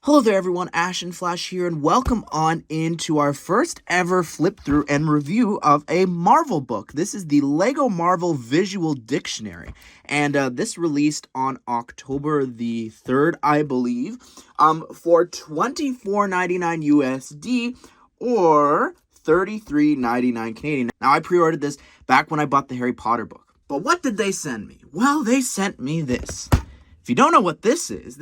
Hello there everyone, Ashnflash here, and welcome on into our first ever flip through and review of a Marvel book. This is the Lego Marvel Visual Dictionary, and this released on October the 3rd, I believe, for $24.99 USD or $33.99 Canadian. Now, I pre-ordered this back when I bought the Harry Potter book. But what did they send me? Well, they sent me this. If you don't know what this is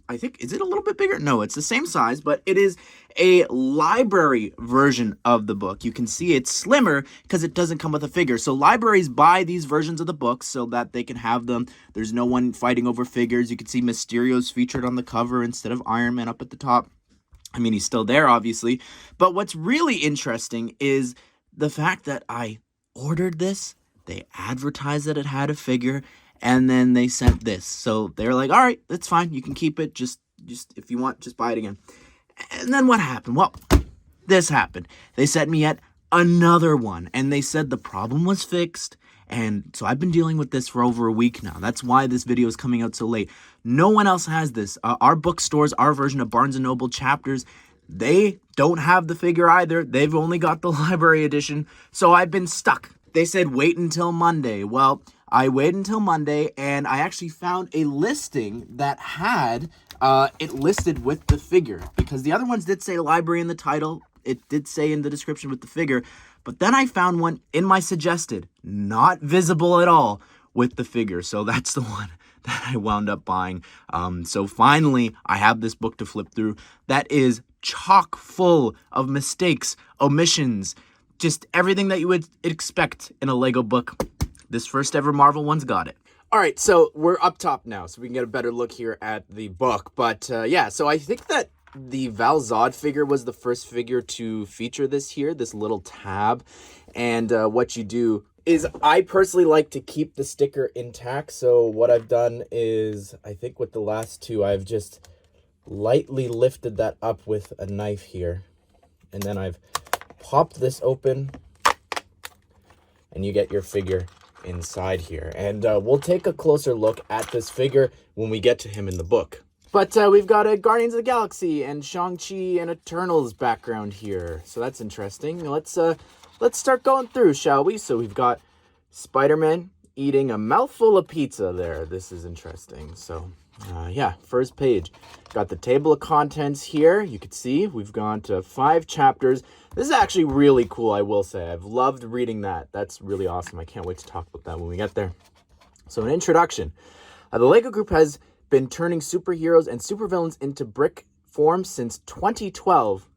I think, is it a little bit bigger? No, it's the same size, but it is a library version of the book. You can see it's slimmer because it doesn't come with a figure. So libraries buy these versions of the books so that they can have them. There's no one fighting over figures. You can see Mysterio's featured on the cover instead of Iron Man up at the top. I mean, he's still there, obviously. But what's really interesting is the fact that I ordered this. They advertised that it had a figure. And then they sent this. So they're like, all right, that's fine. You can keep it. Just if you want, just buy it again. And then what happened? Well, this happened. They sent me yet another one. And they said the problem was fixed. And so I've been dealing with this for over a week now. That's why this video is coming out so late. No one else has this. Our bookstores, our version of Barnes & Noble chapters, they don't have the figure either. They've only got the library edition. So I've been stuck. They said wait until Monday. Well, I waited until Monday, and I actually found a listing that had it listed with the figure. Because the other ones did say library in the title. It did say in the description with the figure. But then I found one in my suggested, not visible at all, with the figure. So that's the one that I wound up buying. So finally, I have this book to flip through that is chock full of mistakes, omissions, just everything that you would expect in a Lego book. This first ever Marvel one's got it. All right, so we're up top now, so we can get a better look here at the book. But yeah, so I think that the Val Zod figure was the first figure to feature this here, this little tab. And what you do is, I personally like to keep the sticker intact. So what I've done is, I think with the last two, I've just lightly lifted that up with a knife here. And then I've popped this open, and you get your figure inside here. And we'll take a closer look at this figure when we get to him in the book. But we've got a Guardians of the Galaxy and Shang-Chi and Eternals background here, so that's interesting. Let's start going through, shall we? So we've got Spider-Man eating a mouthful of pizza there. This is interesting. So yeah, first page, got the table of contents here. You can see we've got 5 chapters. This is actually really cool, I will say. I've loved reading that. That's really awesome. I can't wait to talk about that when we get there. So an introduction. The LEGO Group has been turning superheroes and supervillains into brick form since 2012.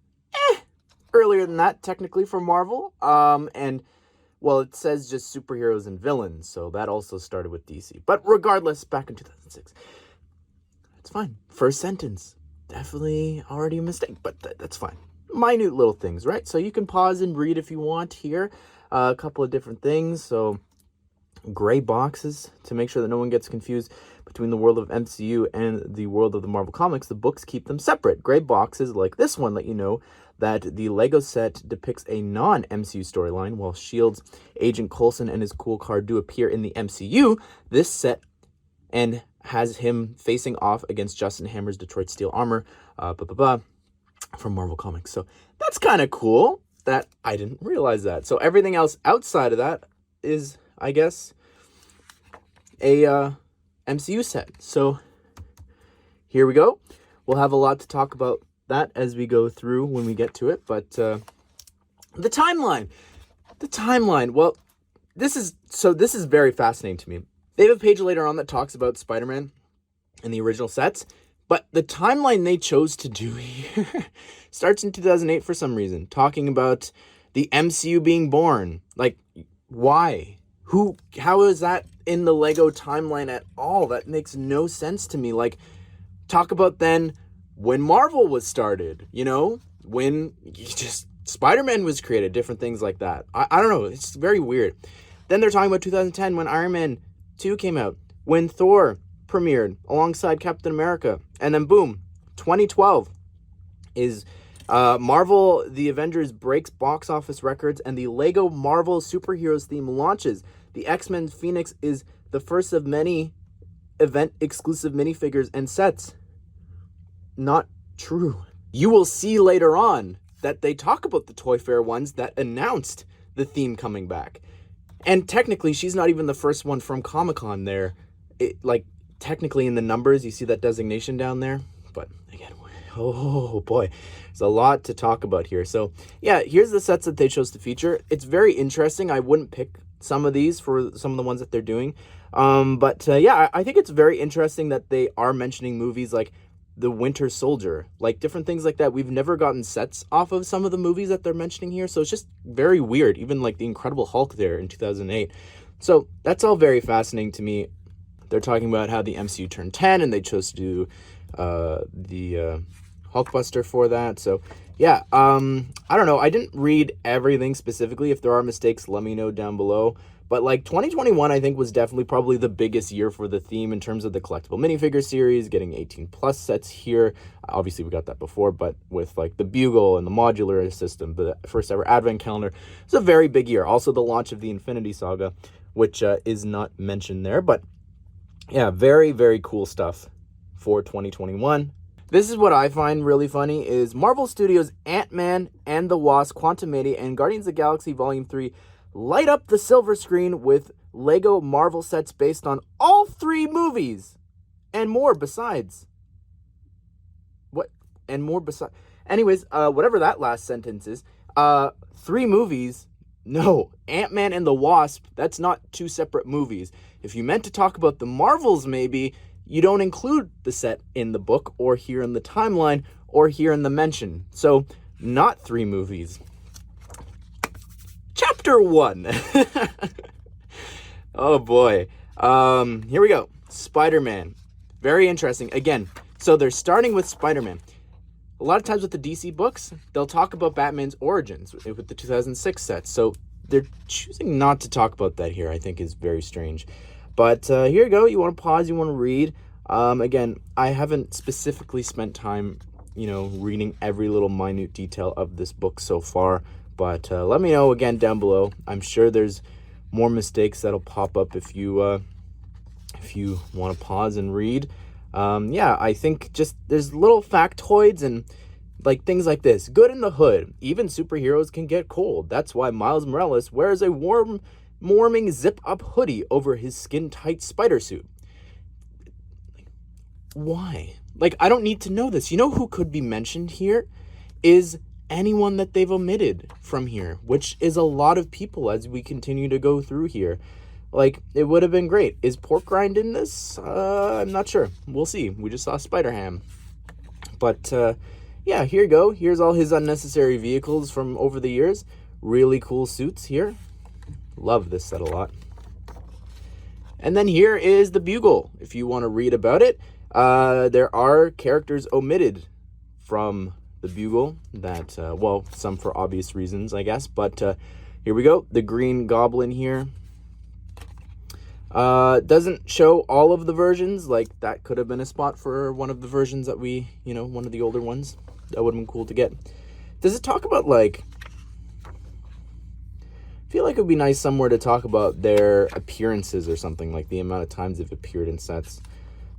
Earlier than that, technically, for Marvel. And, well, it says just superheroes and villains, so that also started with DC. But regardless, back in 2006. It's fine. First sentence. Definitely already a mistake, but that's fine. Minute little things, right? So you can pause and read if you want here. A couple of different things. So gray boxes to make sure that no one gets confused between the world of MCU and the world of the Marvel Comics. The books keep them separate. Gray boxes like this one let you know that the Lego set depicts a non-MCU storyline, while S.H.I.E.L.D.'s Agent Coulson and his cool car do appear in the MCU. This set and has him facing off against Justin Hammer's Detroit Steel Armor, from Marvel Comics. So that's kind of cool that I didn't realize that. So everything else outside of that is, I guess, a MCU set. So here we go. We'll have a lot to talk about that as we go through when we get to it. But the timeline. Well, this is very fascinating to me. They have a page later on that talks about Spider-Man and the original sets, but the timeline they chose to do here starts in 2008 for some reason, talking about the MCU being born. Like, why? How is that in the Lego timeline at all? That makes no sense to me. Like, talk about then when Marvel was started, when Spider-Man was created, different things like that. I don't know. It's very weird. Then they're talking about 2010 when Iron Man 2 came out, when Thor premiered alongside Captain America, and then boom, 2012 is Marvel The Avengers breaks box office records, and the Lego Marvel Superheroes theme launches. The X-Men Phoenix is the first of many event exclusive minifigures and sets. not true. You will see later on that they talk about the Toy Fair ones that announced the theme coming back. And technically, she's not even the first one from Comic-Con there. Technically in the numbers, you see that designation down there. But again, oh boy, there's a lot to talk about here. So yeah, here's the sets that they chose to feature. It's very interesting. I wouldn't pick some of these for some of the ones that they're doing. Yeah, I think it's very interesting that they are mentioning movies like The Winter Soldier, like different things like that. We've never gotten sets off of some of the movies that they're mentioning here. So it's just very weird. Even like the Incredible Hulk there in 2008. So that's all very fascinating to me. They're talking about how the MCU turned 10 and they chose to do the Hulkbuster for that. So yeah, I don't know. I didn't read everything specifically. If there are mistakes, let me know down below. But like 2021, I think was definitely probably the biggest year for the theme in terms of the collectible minifigure series, getting 18 plus sets here. Obviously we got that before, but with like the Bugle and the modular system, the first ever advent calendar, it's a very big year. Also the launch of the Infinity Saga, which is not mentioned there, but yeah, very, very cool stuff for 2021. This is what I find really funny is Marvel Studios' Ant-Man and the Wasp, Quantumania, and Guardians of the Galaxy Volume 3 light up the silver screen with Lego Marvel sets based on all 3 movies and more besides. What? And more besides. Anyways, whatever that last sentence is, 3 movies. No, Ant-Man and the Wasp, that's not 2 separate movies. If you meant to talk about the Marvels, maybe, you don't include the set in the book or here in the timeline or here in the mention. So, not 3 movies. Chapter 1. Oh boy. Here we go. Spider-Man. Very interesting. Again, so they're starting with Spider-Man. A lot of times with the DC books, they'll talk about Batman's origins with the 2006 set. So they're choosing not to talk about that here, I think is very strange. But here you go. You want to pause, you want to read. Again, I haven't specifically spent time, reading every little minute detail of this book so far. But let me know again down below. I'm sure there's more mistakes that'll pop up if you want to pause and read. Yeah, I think just there's little factoids and like things like this. Good in the hood. Even superheroes can get cold. That's why Miles Morales wears a warming zip-up hoodie over his skin-tight spider suit. Why? Like, I don't need to know this. You know who could be mentioned here is anyone that they've omitted from here, which is a lot of people as we continue to go through here. Like, it would have been great. Is Pork Rind in this? I'm not sure. We'll see. We just saw Spider-Ham. But, yeah, here you go. Here's all his unnecessary vehicles from over the years. Really cool suits here. Love this set a lot. And then here is the Bugle, if you want to read about it. There are characters omitted from the Bugle that, some for obvious reasons, I guess. But here we go. The Green Goblin here. Doesn't show all of the versions. Like, that could have been a spot for one of the versions that we, one of the older ones. That would have been cool to get. Does it talk about, like... I feel like it would be nice somewhere to talk about their appearances or something, like the amount of times they've appeared in sets.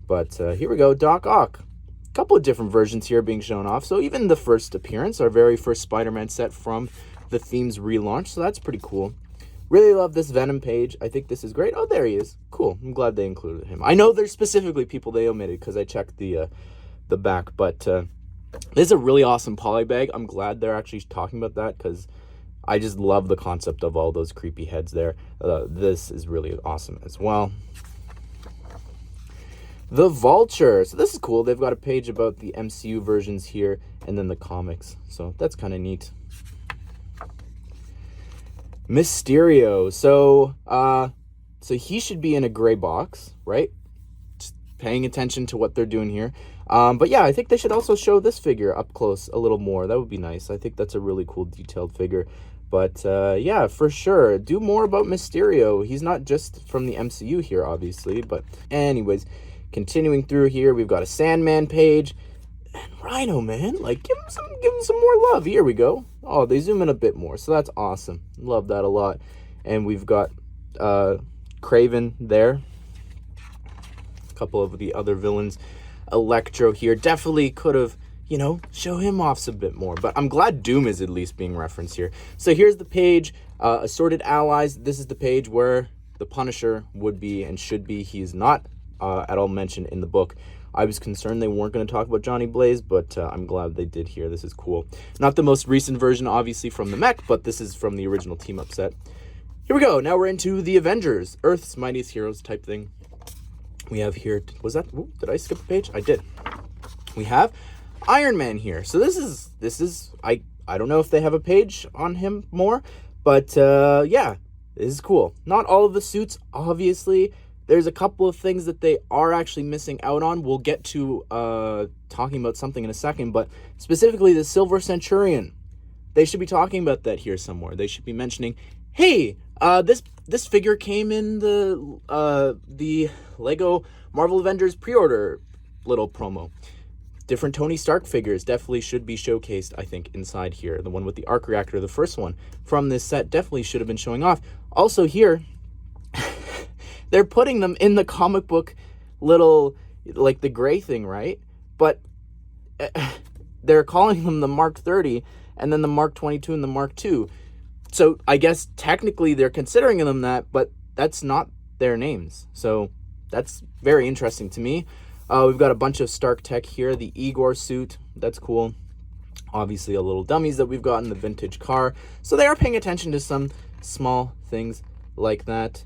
But here we go. Doc Ock. A couple of different versions here being shown off. So even the first appearance, our very first Spider-Man set from the theme's relaunch. So that's pretty cool. Really love this Venom page. I think this is great. Oh, there he is. Cool. I'm glad they included him. I know there's specifically people they omitted because I checked the back. But this is a really awesome poly bag. I'm glad they're actually talking about that because I just love the concept of all those creepy heads there. This is really awesome as well. The Vulture. So this is cool. They've got a page about the MCU versions here and then the comics. So that's kind of neat. Mysterio. So he should be in a gray box, right? Just paying attention to what they're doing here. But yeah, I think they should also show this figure up close a little more. That would be nice. I think that's a really cool detailed figure. But yeah, for sure. Do more about Mysterio. He's not just from the MCU here, obviously. But anyways, continuing through here, we've got a Sandman page. And Rhino, man. Like, give him some more love. Here we go. Oh, they zoom in a bit more. So that's awesome. Love that a lot. And we've got Kraven there. A couple of the other villains. Electro here. Definitely could have, show him off a bit more. But I'm glad Doom is at least being referenced here. So here's the page, Assorted Allies. This is the page where the Punisher would be and should be. He is not at all mentioned in the book. I was concerned they weren't going to talk about Johnny Blaze, but I'm glad they did here. This is cool. Not the most recent version, obviously, from the mech, but this is from the original team-up set. Here we go. Now we're into the Avengers, Earth's Mightiest Heroes type thing. We have here, did I skip a page? I did. We have Iron Man here. So this is I don't know if they have a page on him more, but yeah, this is cool. Not all of the suits, obviously. There's a couple of things that they are actually missing out on. We'll get to talking about something in a second, but specifically the Silver Centurion. They should be talking about that here somewhere. They should be mentioning, hey, this figure came in the Lego Marvel Avengers pre-order little promo. Different Tony Stark figures definitely should be showcased, I think, inside here. The one with the arc reactor, the first one from this set, definitely should have been showing off. Also here, they're putting them in the comic book little, like the gray thing, right? But they're calling them the Mark 30 and then the Mark 22 and the Mark 2. So I guess technically they're considering them that, but that's not their names. So that's very interesting to me. We've got a bunch of Stark tech here. The Igor suit, that's cool. Obviously a little dummies that we've got in the vintage car. So they are paying attention to some small things like that.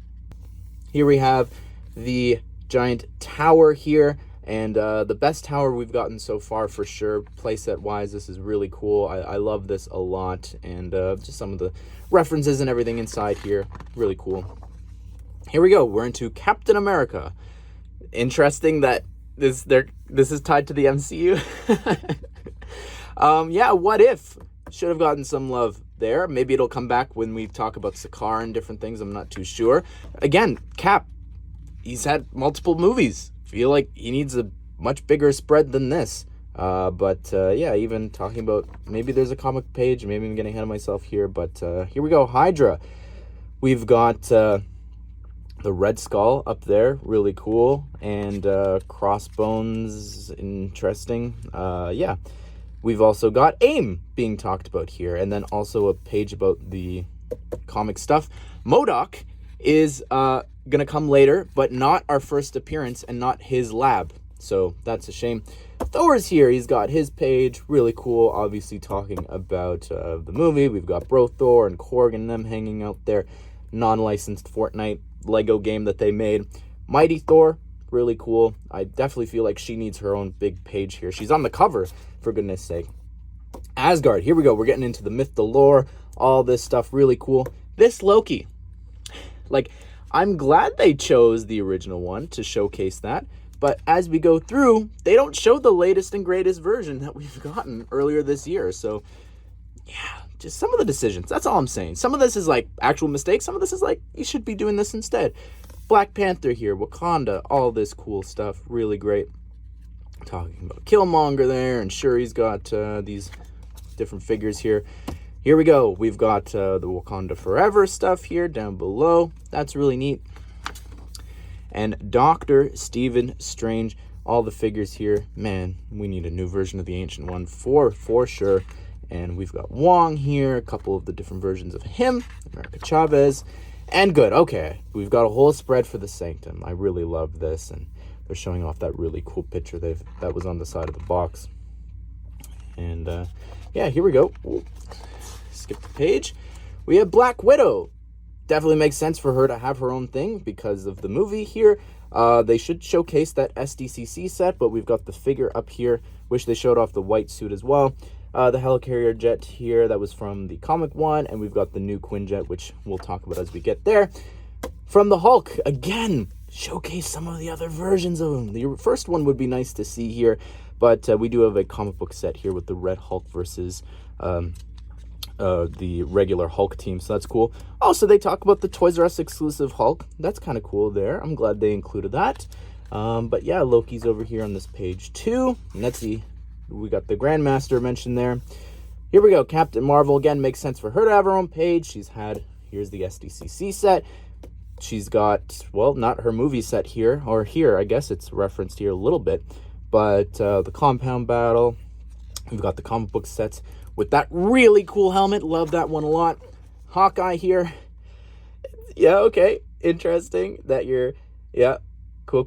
Here we have the giant tower here, and the best tower we've gotten so far for sure. Playset-wise, this is really cool. I love this a lot, and just some of the references and everything inside here, really cool. Here we go. We're into Captain America. Interesting that this is tied to the MCU. Yeah, What If should have gotten some love there. Maybe it'll come back when we talk about Sakaar and different things. I'm not too sure. Again, Cap, he's had multiple movies. Feel like he needs a much bigger spread than this. Yeah, even talking about maybe there's a comic page. Maybe I'm getting ahead of myself here, but here we go. Hydra. We've got the Red Skull up there, really cool, and Crossbones, interesting. Yeah. We've also got AIM being talked about here, and then also a page about the comic stuff. MODOK is going to come later, but not our first appearance and not his lab, so that's a shame. Thor's here. He's got his page, really cool, obviously talking about the movie. We've got Bro Thor and Korg and them hanging out there. Non-licensed Fortnite Lego game that they made. Mighty Thor, really cool. I definitely feel like she needs her own big page here. She's on the cover, for goodness sake. Asgard, here we go. We're getting into the myth, the lore, all this stuff, really cool. This Loki, like, I'm glad they chose the original one to showcase that, but as we go through, they don't show the latest and greatest version that we've gotten earlier this year. So, yeah, just some of the decisions. That's all I'm saying. Some of this is like actual mistakes. Some of this is like, you should be doing this instead. Black Panther here, Wakanda, all this cool stuff. Really great. Talking about Killmonger there, and Shuri's got these different figures here. Here we go. We've got the Wakanda Forever stuff here down below. That's really neat. And Dr. Stephen Strange, all the figures here. Man, we need a new version of the Ancient One for sure. And we've got Wong here, a couple of the different versions of him, America Chavez, and good. Okay, we've got a whole spread for the Sanctum. I really love this, and they're showing off that really cool picture that was on the side of the box. And yeah, here we go. Ooh, skip the page. We have Black Widow. Definitely makes sense for her to have her own thing because of the movie here. They should showcase that SDCC set, but we've got the figure up here. Wish they showed off the white suit as well. The helicarrier jet here, that was from the comic one, and we've got the new Quinjet, which we'll talk about as we get there. From the Hulk, again, showcase some of the other versions of him. The first one would be nice to see here, but we do have a comic book set here with the Red Hulk versus the regular Hulk team, so that's cool. Also, they talk about the Toys R Us exclusive Hulk. That's kind of cool there. I'm glad they included that. But yeah, Loki's over here on this page too, and that's we got the Grandmaster mentioned there. Here we go. Captain Marvel, again, makes sense for her to have her own page. Here's the SDCC set. She's got, well, not her movie set here, or here, I guess it's referenced here a little bit, But the compound battle, we've got the comic book sets with that really cool helmet. Love that one a lot. Hawkeye here. Yeah, okay. Interesting that you're, yeah, cool.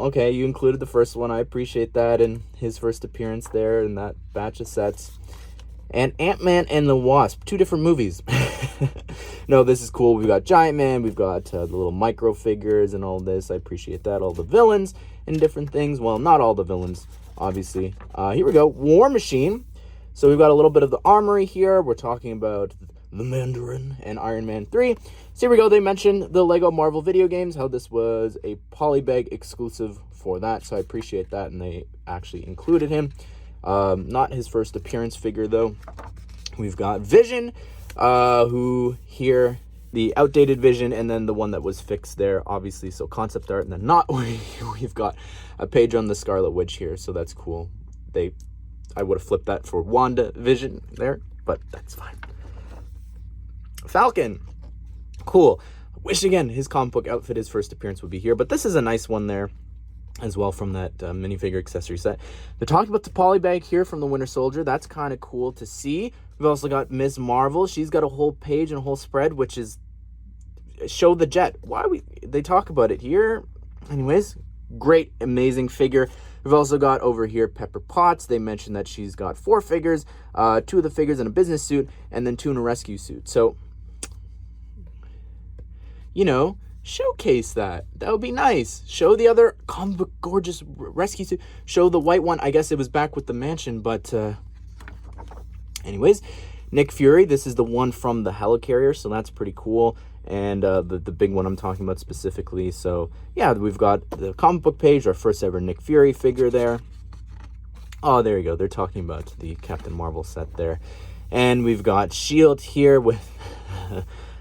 Okay, you included the first one. I appreciate that, and his first appearance there in that batch of sets. And Ant-Man and the Wasp, 2 different movies. No, this is cool. We've got Giant Man, we've got the little micro figures and all this. I appreciate that. All the villains and different things. Well, not all the villains, obviously. Here we go. War Machine. So we've got a little bit of the armory here. We're talking about the Mandarin and Iron Man 3. So here we go. They mentioned the Lego Marvel video games, how this was a polybag exclusive for that. So I appreciate that, and they actually included him. Not his first appearance figure, though. We've got Vision, who here, the outdated Vision, and then the one that was fixed there, obviously. So concept art, and then not, we've got a page on the Scarlet Witch here, so that's cool. I would have flipped that for Wanda Vision there, but that's fine. Falcon, cool. Wish, again, his comic book outfit, his first appearance would be here, but this is a nice one there as well from that minifigure accessory set. They're talking about the polybag here from the Winter Soldier. That's kind of cool to see. We've also got Ms. Marvel. She's got a whole page and a whole spread, which is show the jet. They talk about it here. Anyways, great, amazing figure. We've also got over here Pepper Potts. They mentioned that she's got 4 figures, 2 of the figures in a business suit, and then 2 in a rescue suit. So, you know, showcase that. That would be nice. Show the other comic book gorgeous rescue suit. Show the white one. I guess it was back with the mansion, but anyways, Nick Fury. This is the one from the helicarrier, so that's pretty cool. And the big one I'm talking about specifically. So yeah, we've got the comic book page, our first ever Nick Fury figure there. Oh, there you go. They're talking about the Captain Marvel set there. And we've got S.H.I.E.L.D. here with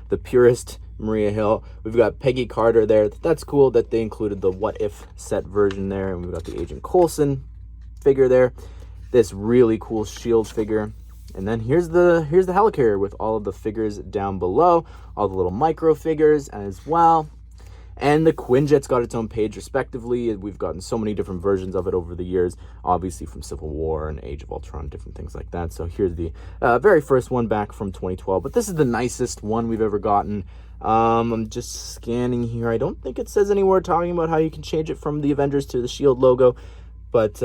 the purest Maria Hill. We've got Peggy Carter there. That's cool that they included the What If set version there. And we've got the Agent Coulson figure there. This really cool S.H.I.E.L.D. figure. And then here's the helicarrier with all of the figures down below, all the little micro figures as well. And the Quinjet's got its own page respectively. We've gotten so many different versions of it over the years, obviously from Civil War and Age of Ultron, different things like that. So here's the very first one back from 2012. But this is the nicest one we've ever gotten. I'm just scanning here. I don't think it says anywhere talking about how you can change it from the Avengers to the S.H.I.E.L.D. logo, but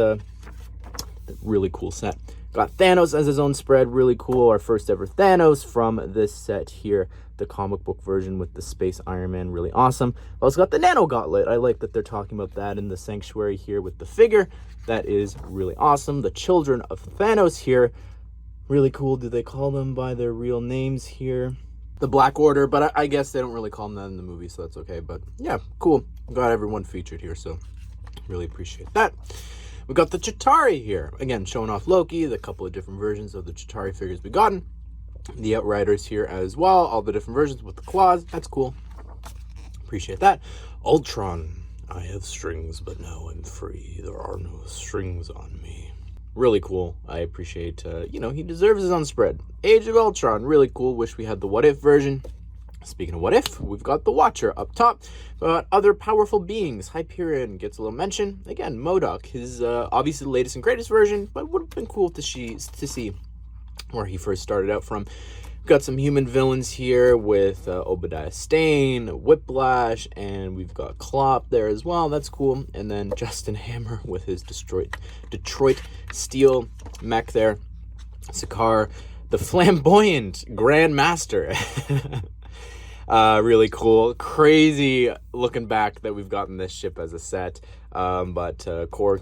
really cool set. Got Thanos as his own spread, really cool. Our first ever Thanos from this set here, the comic book version with the Space Iron Man, really awesome. Also got the Nano Gauntlet. I like that they're talking about that in the Sanctuary here with the figure. That is really awesome. The Children of Thanos here, really cool. Do they call them by their real names here? The Black Order, but I guess they don't really call them that in the movie, so that's okay. But yeah, cool. Got everyone featured here, so really appreciate that. We got the Chitauri here. Again, showing off Loki, the couple of different versions of the Chitauri figures we've gotten. The Outriders here as well, all the different versions with the claws. That's cool. Appreciate that. Ultron. I have strings, but now I'm free. There are no strings on me. Really cool. I appreciate, he deserves his own spread. Age of Ultron, really cool. Wish we had the What If version. Speaking of What If, we've got the Watcher up top. Other powerful beings. Hyperion gets a little mention. Again, MODOK, his obviously the latest and greatest version, but would have been cool to see where he first started out from. We've got some human villains here with Obadiah Stane, Whiplash, and we've got Klopp there as well. That's cool. And then Justin Hammer with his Detroit Steel mech there. Sakaar, the flamboyant Grand Master. Really cool. Crazy looking back that we've gotten this ship as a set. But Core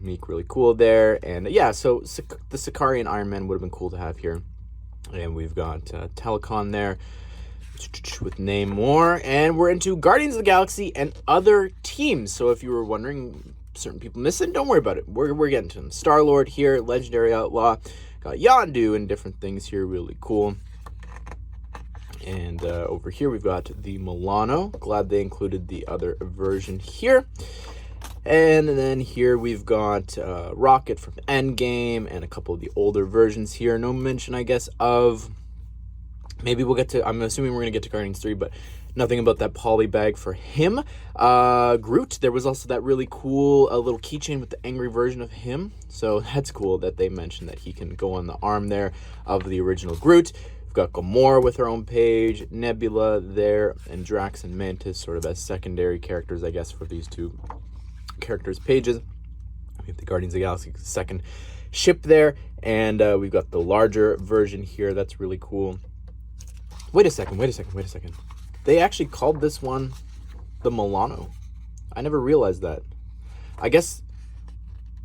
Meek, really cool there. And yeah, so the Sakaarian Iron Man would have been cool to have here. And we've got Telecon there with Namor. And we're into Guardians of the Galaxy and other teams. So if you were wondering, certain people missing, don't worry about it. We're getting to them. Star-Lord here, Legendary Outlaw. Got Yondu and different things here. Really cool. And over here we've got the Milano. Glad they included the other version here. And then here we've got Rocket from Endgame and a couple of the older versions here. No mention, I guess, of... Maybe we'll get to... I'm assuming we're going to get to Guardians 3, but Nothing about that poly bag for him. Groot, there was also that really cool little keychain with the angry version of him. So that's cool that they mentioned that he can go on the arm there of the original Groot. We've got Gamora with her own page, Nebula there, and Drax and Mantis sort of as secondary characters, I guess, for these two characters' pages. We have the Guardians of the Galaxy second ship there, and we've got the larger version here. That's really cool. Wait a second. They actually called this one the Milano. I never realized that. I guess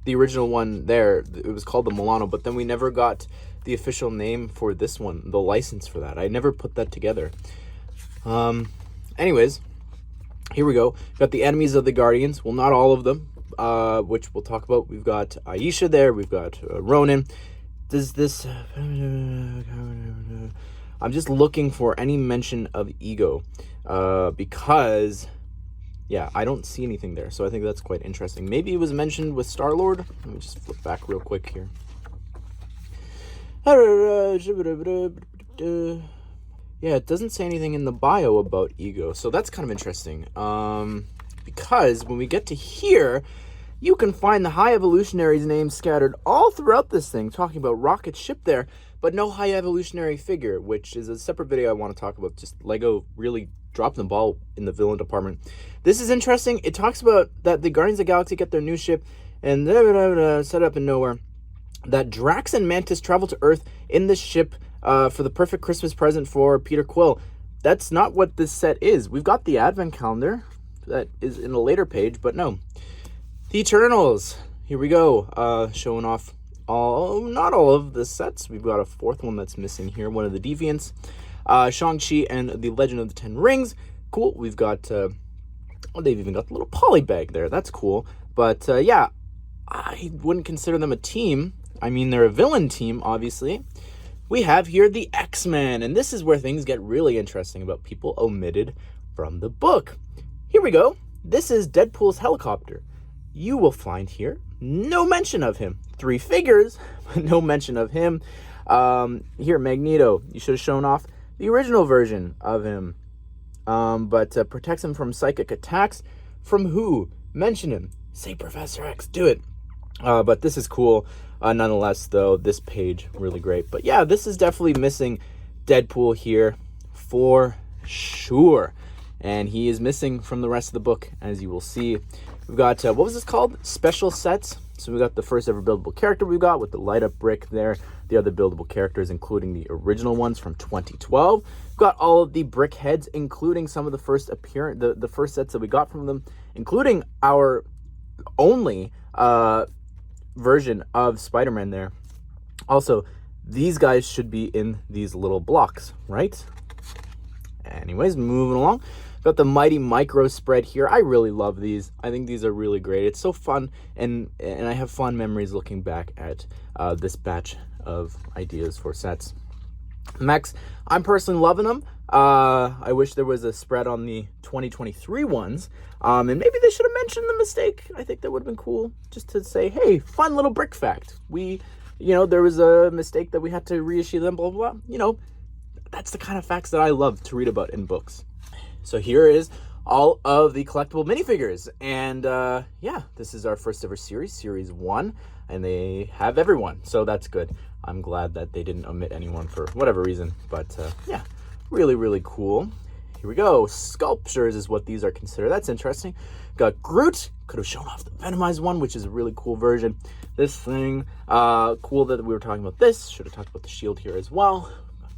the original one there, it was called the Milano, but then we never got the official name for this one, the license for that. I never put that together. Anyways, here we go. We've got the enemies of the Guardians. Well, not all of them, which we'll talk about. We've got Aisha there. We've got Ronan. Does this... I'm just looking for any mention of Ego, because, yeah, I don't see anything there. So I think that's quite interesting. Maybe it was mentioned with Star-Lord. Let me just flip back real quick here. Yeah, it doesn't say anything in the bio about Ego. So that's kind of interesting. Because when we get to here, you can find the High Evolutionary's name scattered all throughout this thing, talking about Rocket's ship there, but no High Evolutionary figure, which is a separate video I want to talk about. Just Lego really dropped the ball in the villain department. This is interesting. It talks about that the Guardians of the Galaxy get their new ship and set up in nowhere. That Drax and Mantis travel to Earth in this ship for the perfect Christmas present for Peter Quill. That's not what this set is. We've got the Advent calendar that is in a later page, but no. The Eternals. Here we go. Showing off not all of the sets. We've got a fourth one that's missing here. One of the Deviants. Shang-Chi and the Legend of the Ten Rings. Cool. We've got... they've even got the little poly bag there. That's cool. But, yeah, I wouldn't consider them a team. I mean, they're a villain team, obviously. We have here the X-Men. And this is where things get really interesting about people omitted from the book. Here we go. This is Deadpool's helicopter. You will find here no mention of him. 3 figures, but no mention of him. Here, Magneto. You should have shown off the original version of him. But protects him from psychic attacks. From who? Mention him. Say Professor X. Do it. But this is cool. Nonetheless, though, this page, really great. But yeah, this is definitely missing Deadpool here for sure. And he is missing from the rest of the book, as you will see. We've got, what was this called? Special sets. So we got the first ever buildable character we've got with the light up brick there. The other buildable characters, including the original ones from 2012. We've got all of the brick heads, including some of the first the first sets that we got from them, including our only version of Spider-Man there. Also, these guys should be in these little blocks, right? Anyways, moving along. Got the Mighty Micro spread here. I really love these. I think these are really great. It's so fun, and I have fond memories looking back at this batch of ideas for sets. Mechs, I'm personally loving them. I wish there was a spread on the 2023 ones, and maybe they should have mentioned the mistake. I think that would have been cool, just to say, hey, fun little brick fact. There was a mistake that we had to reissue them, blah, blah, blah. That's the kind of facts that I love to read about in books. So here is all of the collectible minifigures. And yeah, this is our first ever series, Series 1. And they have everyone, so that's good. I'm glad that they didn't omit anyone for whatever reason. But yeah, really, really cool. Here we go. Sculptures is what these are considered. That's interesting. Got Groot. Could have shown off the Venomized one, which is a really cool version. This thing, cool that we were talking about this. Should have talked about the shield here as well.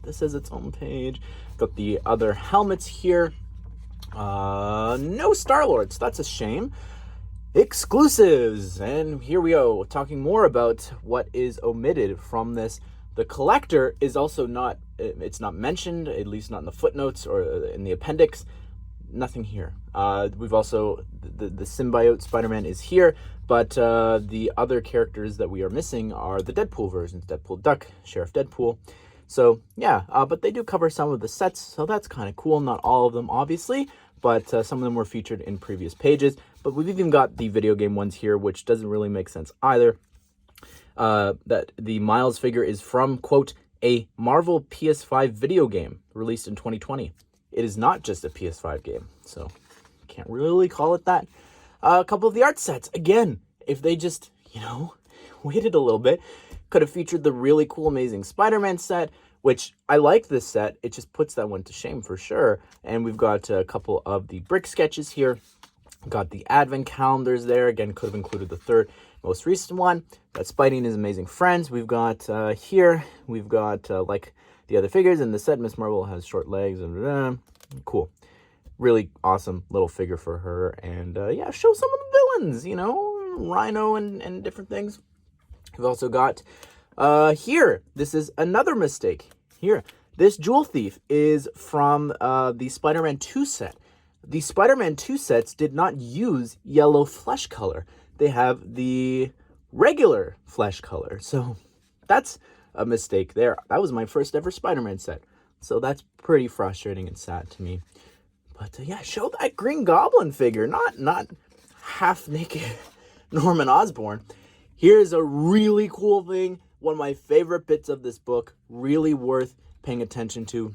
This is its own page. Got the other helmets here. No Star-Lord, so that's a shame. Exclusives, and here we go, talking more about what is omitted from this. The collector is also it's not mentioned, at least not in the footnotes or in the appendix. Nothing here. We've also, the symbiote Spider-Man is here, but the other characters that we are missing are the Deadpool versions, Deadpool Duck, Sheriff Deadpool. So yeah, but they do cover some of the sets, so that's kind of cool. Not all of them, obviously, but some of them were featured in previous pages. But we've even got the video game ones here, which doesn't really make sense either. That the Miles figure is from, quote, a Marvel PS5 video game released in 2020. it is not just a PS5 game, so can't really call it that. A couple of the art sets, again, if they just, waited a little bit, could have featured the really cool, amazing Spider-Man set, which I like this set. It just puts that one to shame for sure. And we've got a couple of the brick sketches here. Got the advent calendars there. Again, could have included the third most recent one. Got Spidey and his amazing friends. We've got here, we've got like the other figures in the set. Miss Marvel has short legs. And cool. Really awesome little figure for her. And yeah, show some of the villains, Rhino and different things. We've also got here, this is another mistake. Here, this Jewel Thief is from the Spider-Man 2 set. The Spider-Man 2 sets did not use yellow flesh color. They have the regular flesh color. So that's a mistake there. That was my first ever Spider-Man set. So that's pretty frustrating and sad to me. But yeah, show that Green Goblin figure, not half naked Norman Osborn. Here's a really cool thing. One of my favorite bits of this book, really worth paying attention to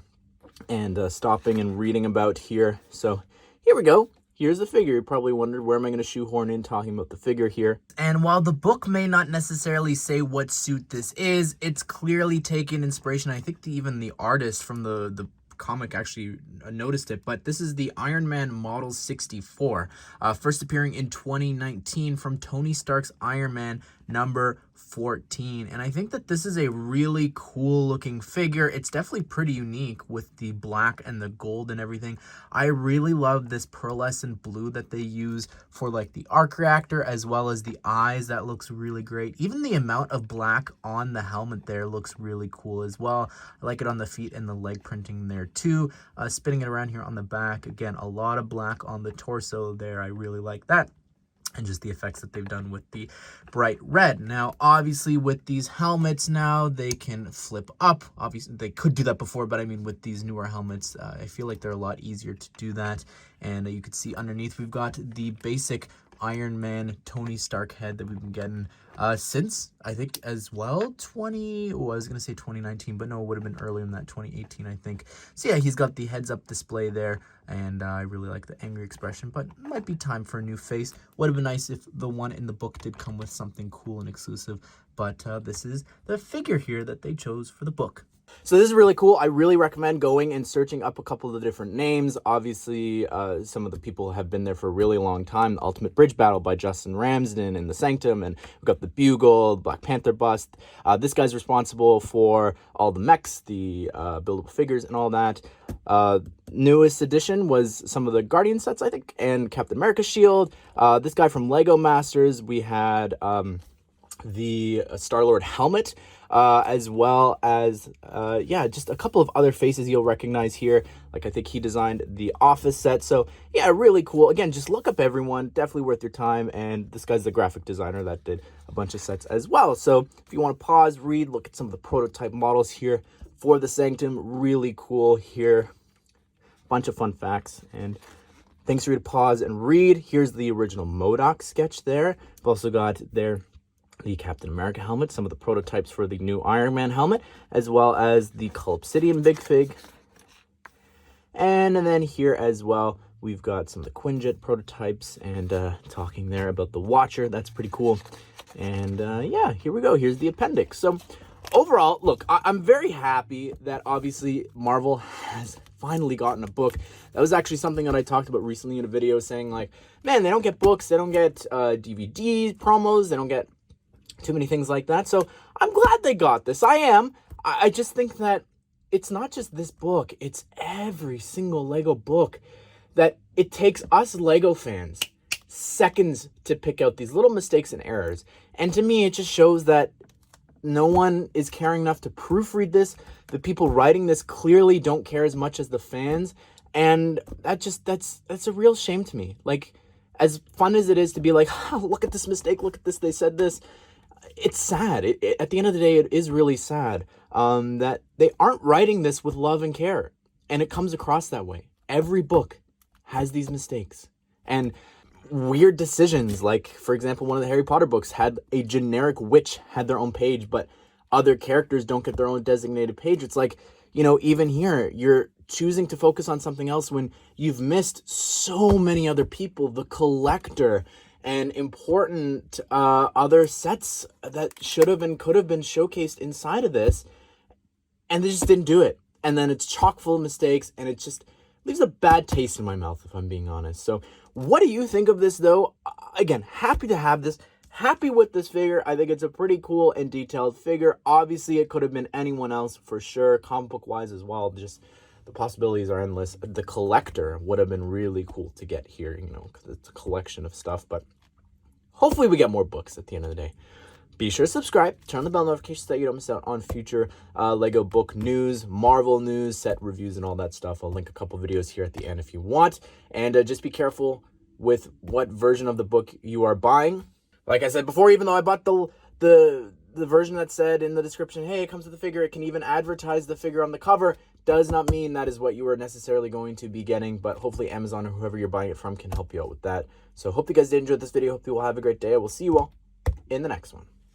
and stopping and reading about here. So here we go. Here's the figure. You probably wondered, where am I going to shoehorn in talking about the figure here? And while the book may not necessarily say what suit this is, it's clearly taken inspiration. I think even the artist from the comic actually noticed it, but this is the Iron Man Model 64, first appearing in 2019 from Tony Stark's Iron Man number 14. And I think that this is a really cool looking figure. It's definitely pretty unique with the black and the gold and everything. I really love this pearlescent blue that they use for like the arc reactor, as well as the eyes. That looks really great. Even the amount of black on the helmet there looks really cool as well. I like it on the feet and the leg printing there too. Spinning it around here on the back, again, a lot of black on the torso there. I really like that. And just the effects that they've done with the bright red. Now, obviously, with these helmets now, they can flip up. Obviously, they could do that before, but I mean, with these newer helmets, I feel like they're a lot easier to do that. And you can see underneath, we've got the basic Iron Man Tony Stark head that we've been getting since, I think, as well, I was going to say 2019, but no, it would have been earlier than that, 2018, I think. So yeah, he's got the heads-up display there, and I really like the angry expression, but might be time for a new face. Would have been nice if the one in the book did come with something cool and exclusive, but this is the figure here that they chose for the book. So this is really cool. I really recommend going and searching up a couple of the different names. Obviously, some of the people have been there for a really long time. The Ultimate Bridge Battle by Justin Ramsden in the Sanctum, and we've got the Bugle, Black Panther bust. This guy's responsible for all the mechs, the buildable figures, and all that. Newest addition was some of the Guardian sets, I think, and Captain America shield. This guy from Lego Masters. We had the Star-Lord helmet, as well as, yeah, just a couple of other faces you'll recognize here. Like, I think he designed the Office set. So, yeah, really cool. Again, just look up everyone. Definitely worth your time. And this guy's the graphic designer that did a bunch of sets as well. So, if you want to pause, read, look at some of the prototype models here for the Sanctum. Really cool here. Bunch of fun facts. And thanks for you to pause and read. Here's the original MODOK sketch there. We've also got there the Captain America helmet, some of the prototypes for the new Iron Man helmet, as well as the Cull Obsidian Big Fig. And then here as well, we've got some of the Quinjet prototypes and talking there about the Watcher. That's pretty cool. And yeah, here we go. Here's the appendix. So overall, look, I'm very happy that obviously Marvel has finally gotten a book. That was actually something that I talked about recently in a video, saying like, man, they don't get books, they don't get DVDs, promos, they don't get too many things like that. So I'm glad they got this. I just think that it's not just this book, it's every single Lego book, that it takes us Lego fans seconds to pick out these little mistakes and errors. And to me, it just shows that no one is caring enough to proofread this. The people writing this clearly don't care as much as the fans. And that's a real shame to me. Like, as fun as it is to be like, oh, look at this mistake, look at this, they said this. It's sad. At the end of the day, it is really sad that they aren't writing this with love and care. And it comes across that way. Every book has these mistakes and weird decisions. Like, for example, one of the Harry Potter books had a generic witch had their own page, but other characters don't get their own designated page. It's like, even here, you're choosing to focus on something else when you've missed so many other people, the collector, and important other sets that should have and could have been showcased inside of this, and they just didn't do it. And then it's chock full of mistakes, and it just leaves a bad taste in my mouth, if I'm being honest. So what do you think of this, though? Again, happy to have this. Happy with this figure. I think it's a pretty cool and detailed figure. Obviously, it could have been anyone else for sure, comic book wise as well. Just the possibilities are endless. The collector would have been really cool to get here, you know, because it's a collection of stuff. But hopefully we get more books at the end of the day. Be sure to subscribe, turn on the bell notifications so that you don't miss out on future Lego book news, Marvel news, set reviews, and all that stuff. I'll link a couple videos here at the end if you want. And just be careful with what version of the book you are buying. Like I said before, even though I bought the version that said in the description, hey, it comes with the figure, it can even advertise the figure on the cover, does not mean that is what you are necessarily going to be getting, but hopefully Amazon or whoever you're buying it from can help you out with that. So hope you guys did enjoy this video. Hope you all have a great day. I will see you all in the next one.